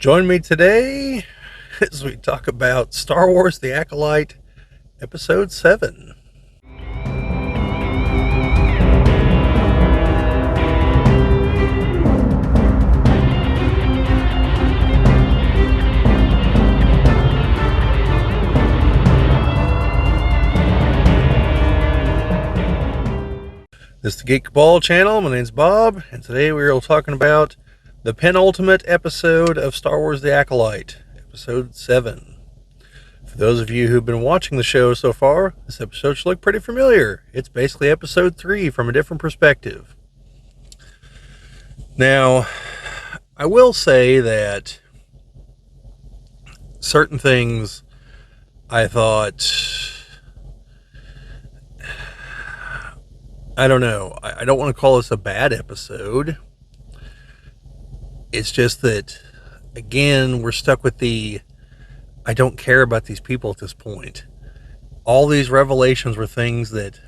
Join me today as we talk about Star Wars The Acolyte, Episode 7. This is the Geek Ball channel. My name's Bob, and today we are talking about the penultimate episode of Star Wars The Acolyte, Episode 7. For those of you who've been watching the show so far, this episode should look pretty familiar. It's basically Episode 3 from a different perspective. Now, I will say that certain things I thought, I don't know, I don't want to call this a bad episode. It's just that, again, we're stuck with the, I don't care about these people at this point. All these revelations were things that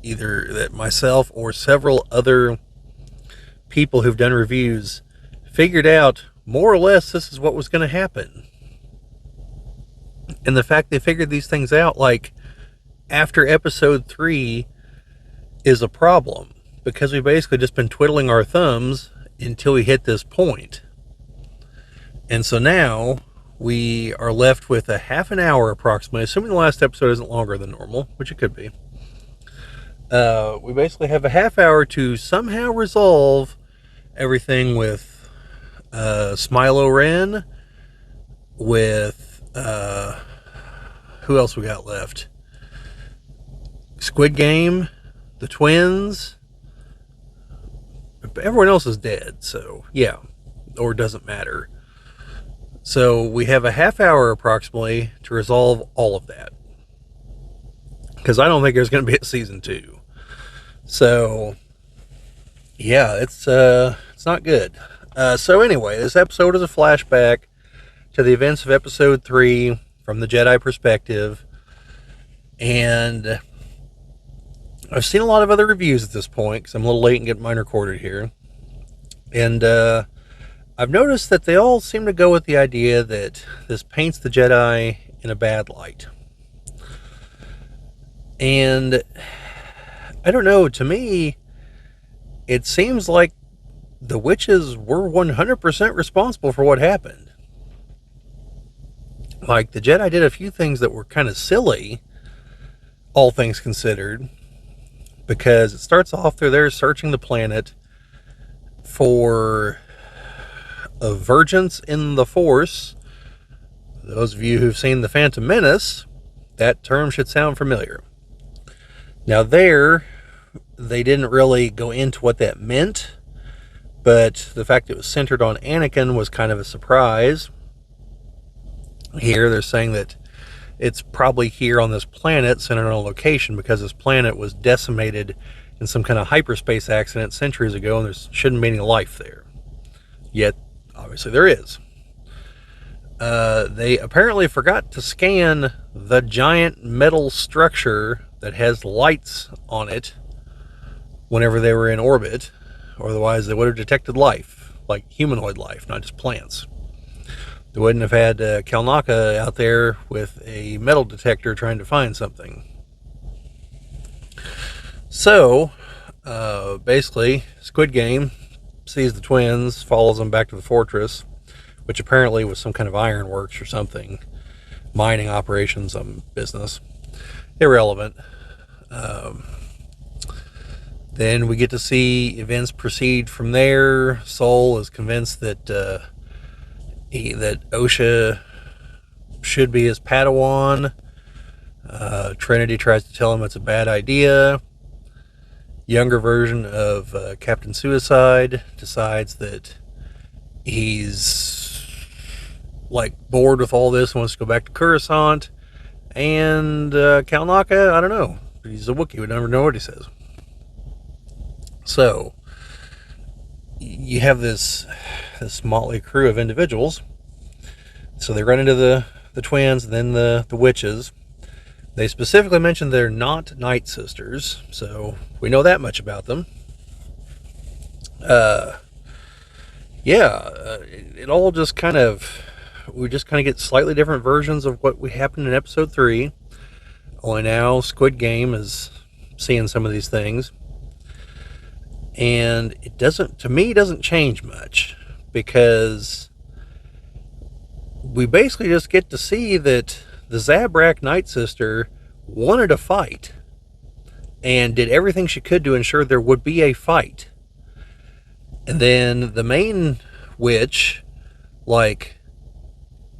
either that myself or several other people who've done reviews figured out more or less this is what was going to happen. And the fact they figured these things out, like, after episode 3 is a problem, because we've basically just been twiddling our thumbs until we hit this point. And so now we are left with a half an hour approximately, assuming the last episode isn't longer than normal, which it could be. We basically have a half hour to somehow resolve everything with Smilo Ren, with who else we got left? Squid Game, the twins. Everyone else is dead, so yeah, or doesn't matter. So we have a half hour approximately to resolve all of that, because I don't think there's going to be a season 2. So yeah, it's not good. So anyway, this episode is a flashback to the events of episode 3 from the Jedi perspective, and I've seen a lot of other reviews at this point, because I'm a little late in getting mine recorded here. And I've noticed that they all seem to go with the idea that this paints the Jedi in a bad light. And I don't know, to me, it seems like the witches were 100% responsible for what happened. Like, the Jedi did a few things that were kind of silly, all things considered. Because it starts off, they're there searching the planet for a vergence in the Force. Those of you who've seen The Phantom Menace, that term should sound familiar. Now there, they didn't really go into what that meant, but the fact it was centered on Anakin was kind of a surprise. Here, they're saying that it's probably here on this planet, centered on a location, because this planet was decimated in some kind of hyperspace accident centuries ago, and there shouldn't be any life there. Yet, obviously there is. They apparently forgot to scan the giant metal structure that has lights on it whenever they were in orbit, or otherwise they would have detected life, like humanoid life, not just plants. They wouldn't have had Kalnaka out there with a metal detector trying to find something. So, basically, Squid Game sees the twins, follows them back to the fortress, which apparently was some kind of ironworks or something. Mining operations, some business. Irrelevant. Then we get to see events proceed from there. Sol is convinced that that Osha should be his Padawan. Trinity tries to tell him it's a bad idea. Younger version of Captain Suicide decides that he's like bored with all this and wants to go back to Coruscant. And Kalnaka, I don't know. He's a Wookiee. We never know what he says. So you have this motley crew of individuals. So they run into the twins, and then the witches. They specifically mentioned they're not Night Sisters, so we know that much about them. Yeah, it all just kind of, we just kind of get slightly different versions of what we happened in episode 3. Only now Squid Game is seeing some of these things. And it doesn't, to me, it doesn't change much, because we basically just get to see that the Zabrak Night Sister wanted a fight and did everything she could to ensure there would be a fight. And then the main witch, like,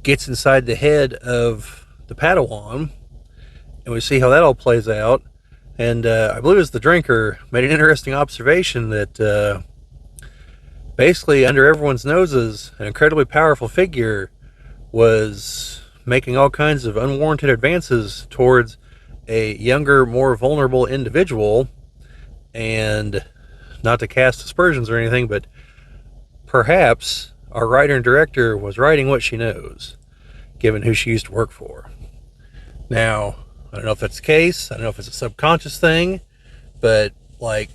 gets inside the head of the Padawan, and we see how that all plays out. And I believe it was the drinker made an interesting observation that basically, under everyone's noses, an incredibly powerful figure was making all kinds of unwarranted advances towards a younger, more vulnerable individual. And not to cast aspersions or anything, but perhaps our writer and director was writing what she knows, given who she used to work for. Now, I don't know if that's the case. I don't know if it's a subconscious thing, but, like,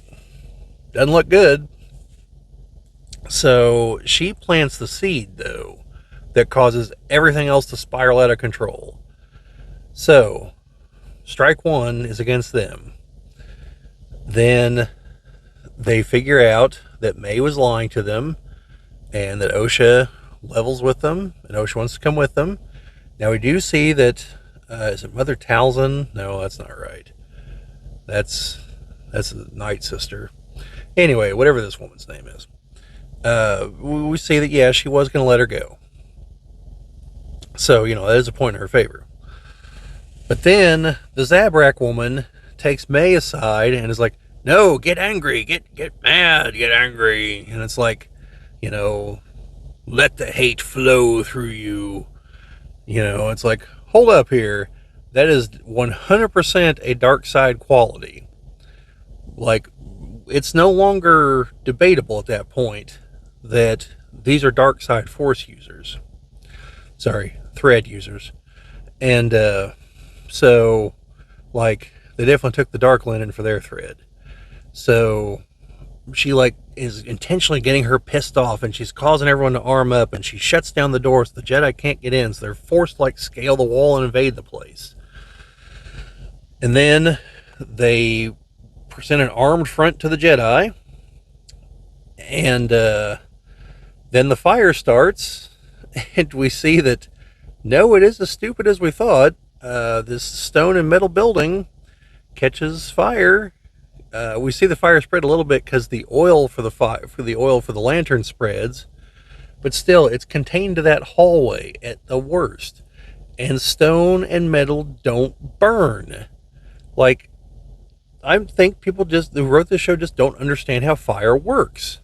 doesn't look good. So she plants the seed, though, that causes everything else to spiral out of control. So, strike one is against them. Then they figure out that May was lying to them, and that Osha levels with them, and Osha wants to come with them. Now we do see that, is it Mother Talzin? No, that's not right. That's the Night Sister. Anyway, whatever this woman's name is. We see that, yeah, she was going to let her go. So, that is a point in her favor. But then the Zabrak woman takes May aside and is like, no, get angry, get mad, get angry. And it's like, let the hate flow through you. It's like, hold up here. That is 100% a dark side quality. Like, it's no longer debatable at that point that these are dark side force users. Sorry, thread users. And so, like, they definitely took the dark linen for their thread. So she, like, is intentionally getting her pissed off, and she's causing everyone to arm up, and she shuts down the doors so the Jedi can't get in, so they're forced to, like, scale the wall and invade the place. And then they present an armed front to the Jedi, and then the fire starts, and we see that, no, it is as stupid as we thought. This stone and metal building catches fire. We see the fire spread a little bit because the oil for the lantern spreads, but still, it's contained to that hallway at the worst. And stone and metal don't burn. Like, I think people who wrote this show just don't understand how fire works.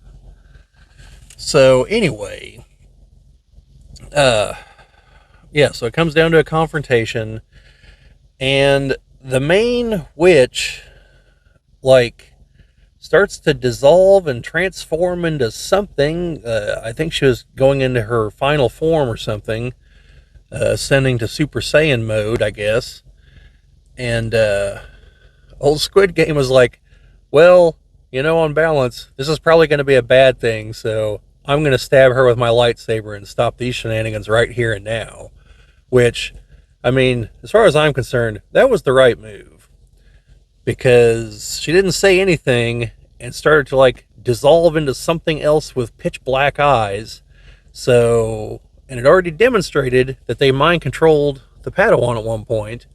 So anyway, yeah, so it comes down to a confrontation, and the main witch, like, starts to dissolve and transform into something. I think she was going into her final form or something, ascending to Super Saiyan mode, I guess. And old Squid Game was like, well, on balance, this is probably going to be a bad thing, so I'm going to stab her with my lightsaber and stop these shenanigans right here and now. Which, I mean, as far as I'm concerned, that was the right move. Because she didn't say anything and started to, like, dissolve into something else with pitch black eyes. So, and it already demonstrated that they mind controlled the Padawan at one point.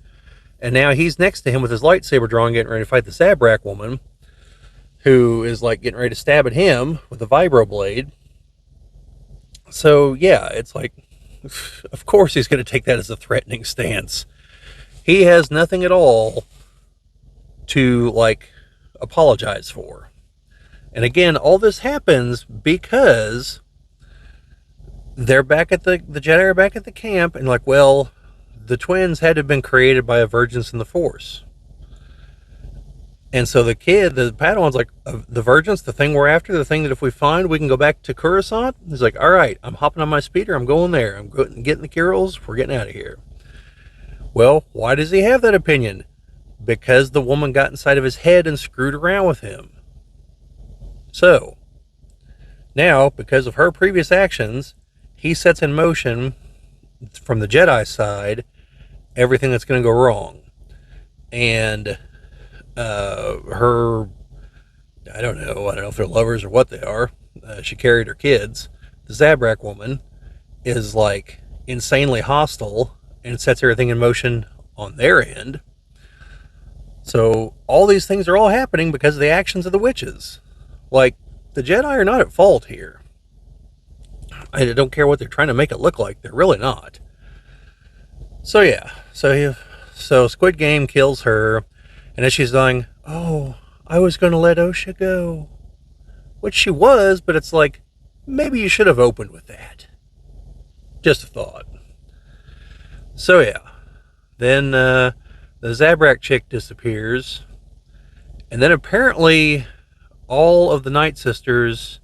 And now he's next to him with his lightsaber drawn, getting ready to fight the Zabrak woman, who is, like, getting ready to stab at him with a vibro blade. So, yeah, it's like, of course he's going to take that as a threatening stance. He has nothing at all to, like, apologize for. And again, all this happens because they're back at the Jedi are back at the camp, and, like, well, the twins had to have been created by a Virgins in the Force. And so the Padawan's like, the Virgins, the thing we're after, the thing that if we find, we can go back to Coruscant. He's like, all right, I'm hopping on my speeder. I'm going there. I'm getting the Kirils. We're getting out of here. Well, why does he have that opinion? Because the woman got inside of his head and screwed around with him. So, Now, because of her previous actions, he sets in motion, from the Jedi side, everything that's going to go wrong. And her, I don't know if they're lovers or what they are. She carried her kids. The Zabrak woman is like insanely hostile and sets everything in motion on their end. So all these things are all happening because of the actions of the witches. Like, the Jedi are not at fault here. I don't care what they're trying to make it look like. They're really not. So yeah, so Squid Game kills her, and as she's dying, oh, I was going to let Osha go, which she was, but it's like, maybe you should have opened with that. Just a thought. So yeah, then the Zabrak chick disappears, and then apparently all of the Night Sisters,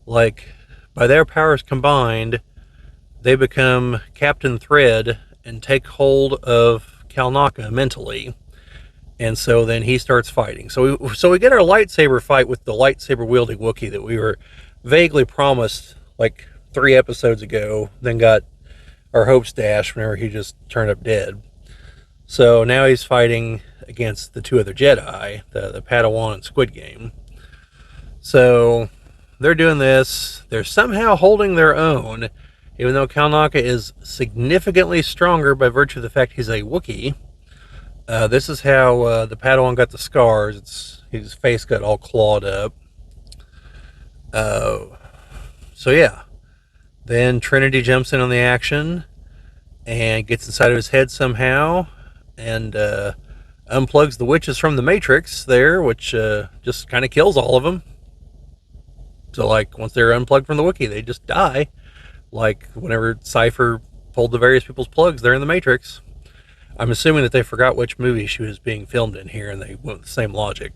like, by their powers combined, they become Captain Thread and take hold of Kalnaka mentally. And so then he starts fighting. So we get our lightsaber fight with the lightsaber wielding Wookiee that we were vaguely promised like 3 episodes ago, then got our hopes dashed whenever he just turned up dead. So now he's fighting against the 2 other Jedi, the Padawan and Squid Game. So they're doing this. They're somehow holding their own, even though Kalnaka is significantly stronger by virtue of the fact he's a Wookiee. This is how the Padawan got the scars. His face got all clawed up. So yeah. Then Trinity jumps in on the action and gets inside of his head somehow and unplugs the witches from the Matrix there, which just kind of kills all of them. So, like, once they're unplugged from the Wookiee, they just die. Like, whenever Cypher pulled the various people's plugs, they're in the Matrix. I'm assuming that they forgot which movie she was being filmed in here, and they went with the same logic.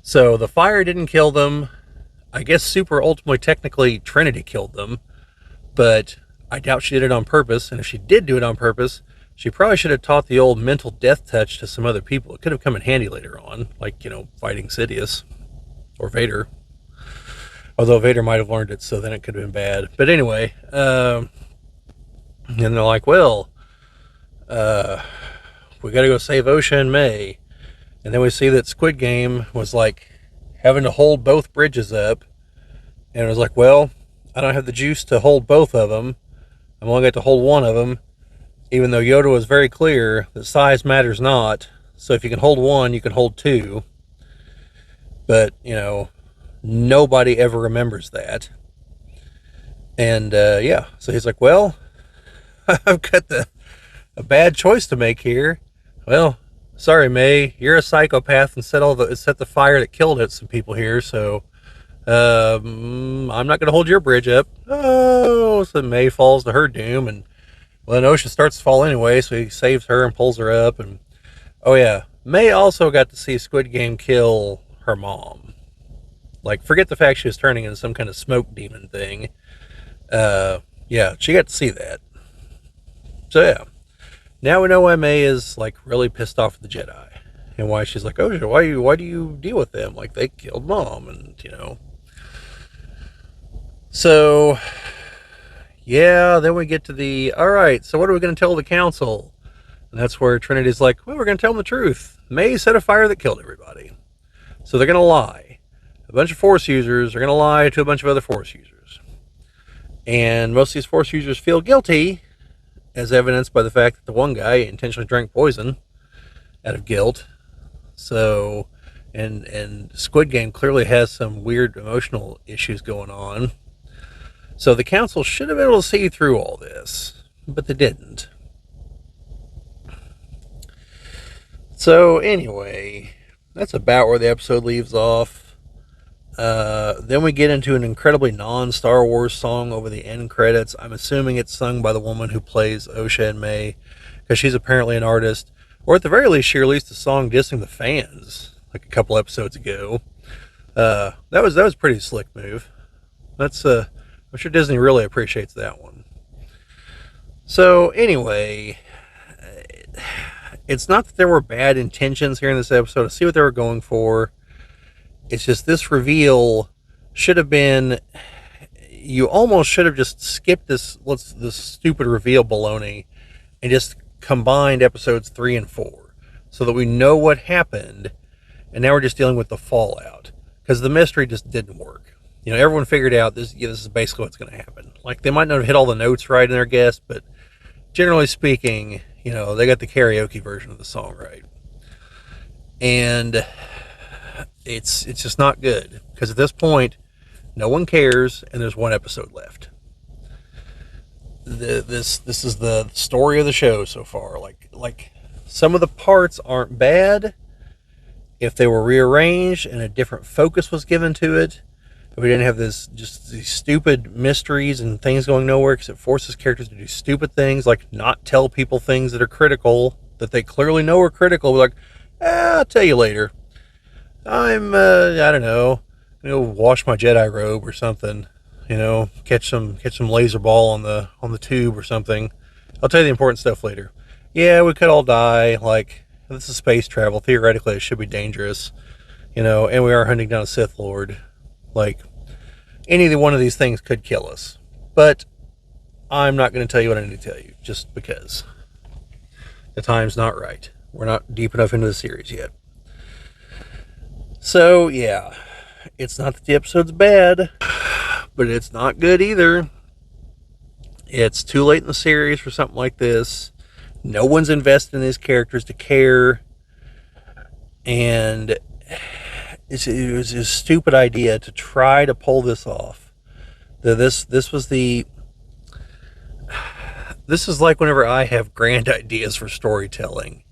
So, the fire didn't kill them. I guess super ultimately, technically, Trinity killed them. But I doubt she did it on purpose, and if she did do it on purpose, she probably should have taught the old mental death touch to some other people. It could have come in handy later on, like, fighting Sidious or Vader. Although Vader might have learned it, so then it could have been bad. But anyway, and they're like, well, we got to go save Osha and May. And then we see that Squid Game was like having to hold both bridges up. And it was like, well, I don't have the juice to hold both of them. I'm only got to hold one of them. Even though Yoda was very clear that size matters not. So if you can hold one, you can hold 2. But, nobody ever remembers that. And yeah, so he's like, well, I've got a bad choice to make here. Well, sorry, May, you're a psychopath and set the fire that killed some people here, so I'm not going to hold your bridge up. Oh, so May falls to her doom, and well, then Osha starts to fall anyway, so he saves her and pulls her up. And oh yeah, May also got to see Squid Game kill her mom. Like, forget the fact she was turning into some kind of smoke demon thing. Yeah, she got to see that. So yeah, now we know why May is like really pissed off at the Jedi, and why she's like, oh, why do you deal with them? Like, they killed Mom, and So yeah, then we get to all right, so what are we going to tell the council? And that's where Trinity's like, well, we're going to tell them the truth. May set a fire that killed everybody. So they're going to lie. A bunch of Force users are going to lie to a bunch of other Force users. And most of these Force users feel guilty, as evidenced by the fact that the one guy intentionally drank poison out of guilt. So, and Squid Game clearly has some weird emotional issues going on. So the council should have been able to see through all this, but they didn't. So anyway, that's about where the episode leaves off. Then we get into an incredibly non-Star Wars song over the end credits. I'm assuming it's sung by the woman who plays Osha and May, because she's apparently an artist, or at the very least she released a song dissing the fans like a couple episodes ago. That was a pretty slick move. I'm sure Disney really appreciates that one. So anyway, it's not that there were bad intentions here in this episode. I see what they were going for. It's just this reveal should have been, you almost should have just skipped this stupid reveal baloney and just combined episodes 3 and 4 so that we know what happened, and now we're just dealing with the fallout, because the mystery just didn't work. Everyone figured out this. This is basically what's going to happen. Like, they might not have hit all the notes right in their guess, but generally speaking, they got the karaoke version of the song right. And it's just not good, because at this point, no one cares, and there's one episode left. This is the story of the show so far. Like some of the parts aren't bad if they were rearranged and a different focus was given to it. If we didn't have these stupid mysteries and things going nowhere, because it forces characters to do stupid things like not tell people things that are critical, that they clearly know are critical. We're like, I'll tell you later. I don't know, wash my Jedi robe or something. Catch some laser ball on the tube or something. I'll tell you the important stuff later. Yeah, we could all die. Like, this is space travel. Theoretically, it should be dangerous. And we are hunting down a Sith Lord. Like, any one of these things could kill us. But I'm not going to tell you what I need to tell you, just because the time's not right. We're not deep enough into the series yet. So, yeah, it's not that the episode's bad, but it's not good either. It's too late in the series for something like this. No one's invested in these characters to care. And it was a stupid idea to try to pull this off. This is like whenever I have grand ideas for storytelling,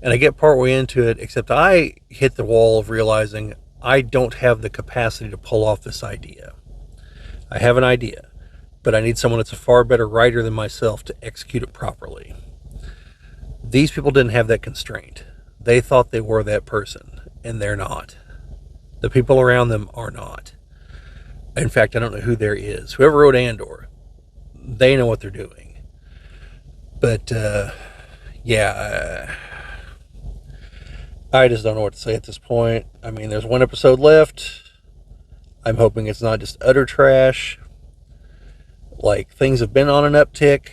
and I get partway into it, except I hit the wall of realizing I don't have the capacity to pull off this idea. I have an idea, but I need someone that's a far better writer than myself to execute it properly. These people didn't have that constraint. They thought they were that person, and they're not. The people around them are not. In fact, I don't know who there is. Whoever wrote Andor, they know what they're doing. But, I just don't know what to say at this point. I mean, there's one episode left. I'm hoping it's not just utter trash. Like, things have been on an uptick.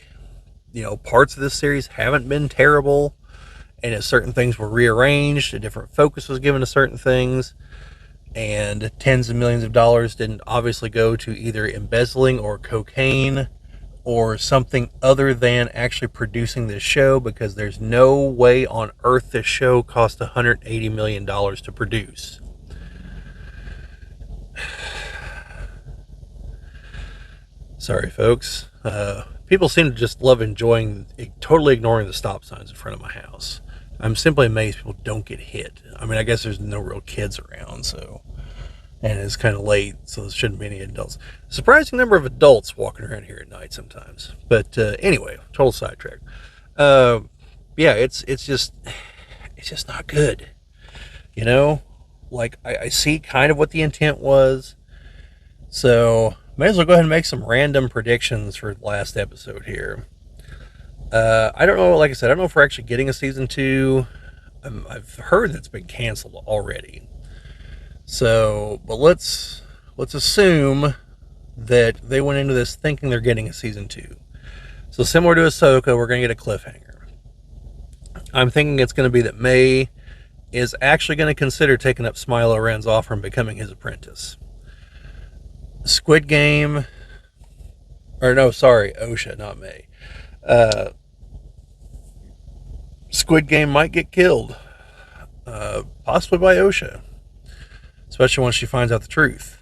Parts of this series haven't been terrible. And if certain things were rearranged, a different focus was given to certain things, and tens of millions of dollars didn't obviously go to either embezzling or cocaine or something other than actually producing this show, because there's no way on earth this show cost $180 million to produce. Sorry, folks. People seem to just love totally ignoring the stop signs in front of my house. I'm simply amazed people don't get hit. I mean, I guess there's no real kids around, and it's kind of late, so there shouldn't be any adults. Surprising number of adults walking around here at night sometimes. But anyway, total sidetrack. It's just not good. Like, I see kind of what the intent was. So may as well go ahead and make some random predictions for the last episode here. I don't know, like I said, I don't know if we're actually getting a season 2. I've heard that it's been canceled already. So, but let's assume that they went into this thinking they're getting a season 2. So similar to Ahsoka, we're going to get a cliffhanger. I'm thinking it's going to be that May is actually going to consider taking up Smilo Ren's offer and becoming his apprentice. Squid Game, Osha, not May. Squid Game might get killed, possibly by Osha, especially once she finds out the truth.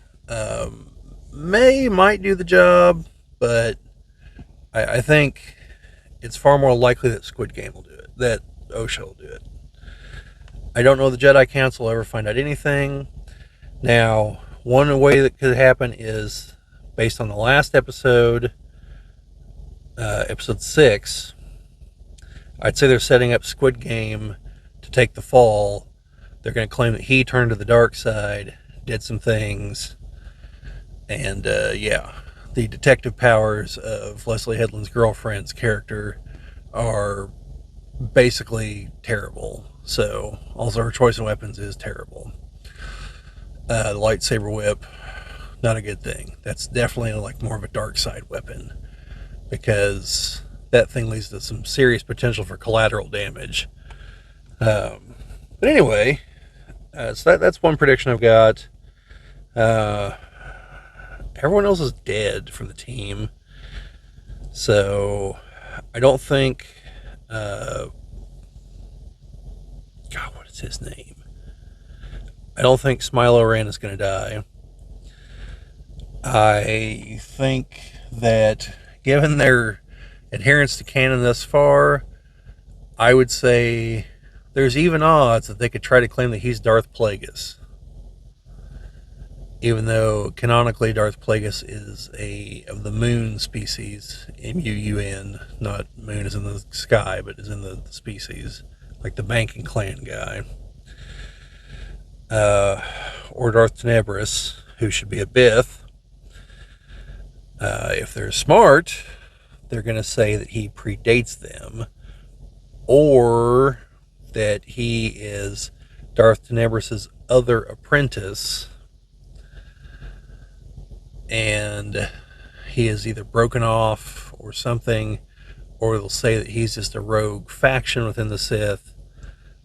May might do the job, but I think it's far more likely that Squid Game will do it, that Osha will do it. I don't know the Jedi Council will ever find out anything. Now, one way that could happen is, based on the last episode, episode 6, I'd say they're setting up Squid Game to take the fall. They're going to claim that he turned to the dark side, did some things, and the detective powers of Leslie Headland's girlfriend's character are basically terrible. So also her choice of weapons is terrible. The lightsaber whip, not a good thing. That's definitely like more of a dark side weapon, because that thing leads to some serious potential for collateral damage. But anyway, so that's one prediction I've got. Uh, Everyone else is dead from the team, so I don't think. God, what is his name? I don't think Smilo Ran is going to die. I think that given their adherence to canon thus far, I would say there's even odds that they could try to claim that he's Darth Plagueis. Even though canonically Darth Plagueis is of the moon species, M-U-U-N, not moon as in the sky, but as in the species, like the banking clan guy. Or Darth Tenebris, who should be a Bith. If they're smart, they're going to say that he predates them, or that he is Darth Tenebris's other apprentice, and he is either broken off or something, or they'll say that he's just a rogue faction within the Sith,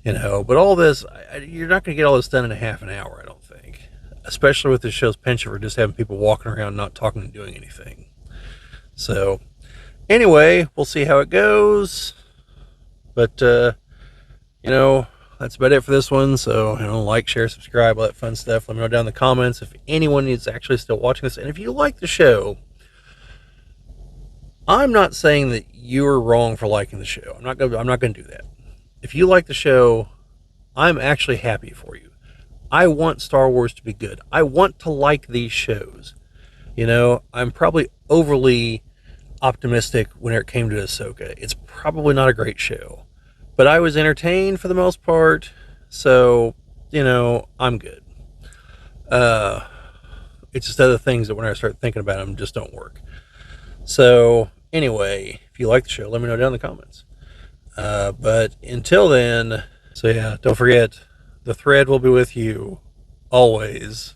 But all this, you're not going to get all this done in a half an hour, I don't think. Especially with this show's penchant for just having people walking around not talking and doing anything. So, anyway, we'll see how it goes. But, that's about it for this one. So, like, share, subscribe, all that fun stuff. Let me know down in the comments if anyone is actually still watching this. And if you like the show, I'm not saying that you're wrong for liking the show. I'm not going to do that. If you like the show, I'm actually happy for you. I want Star Wars to be good. I want to like these shows. I'm probably overly optimistic when it came to Ahsoka. It's probably not a great show, but I was entertained for the most part, so I'm good. It's just other things that when I start thinking about them just don't work. So anyway, if you like the show, let me know down in the comments. But until then, so yeah, don't forget, the thread will be with you always.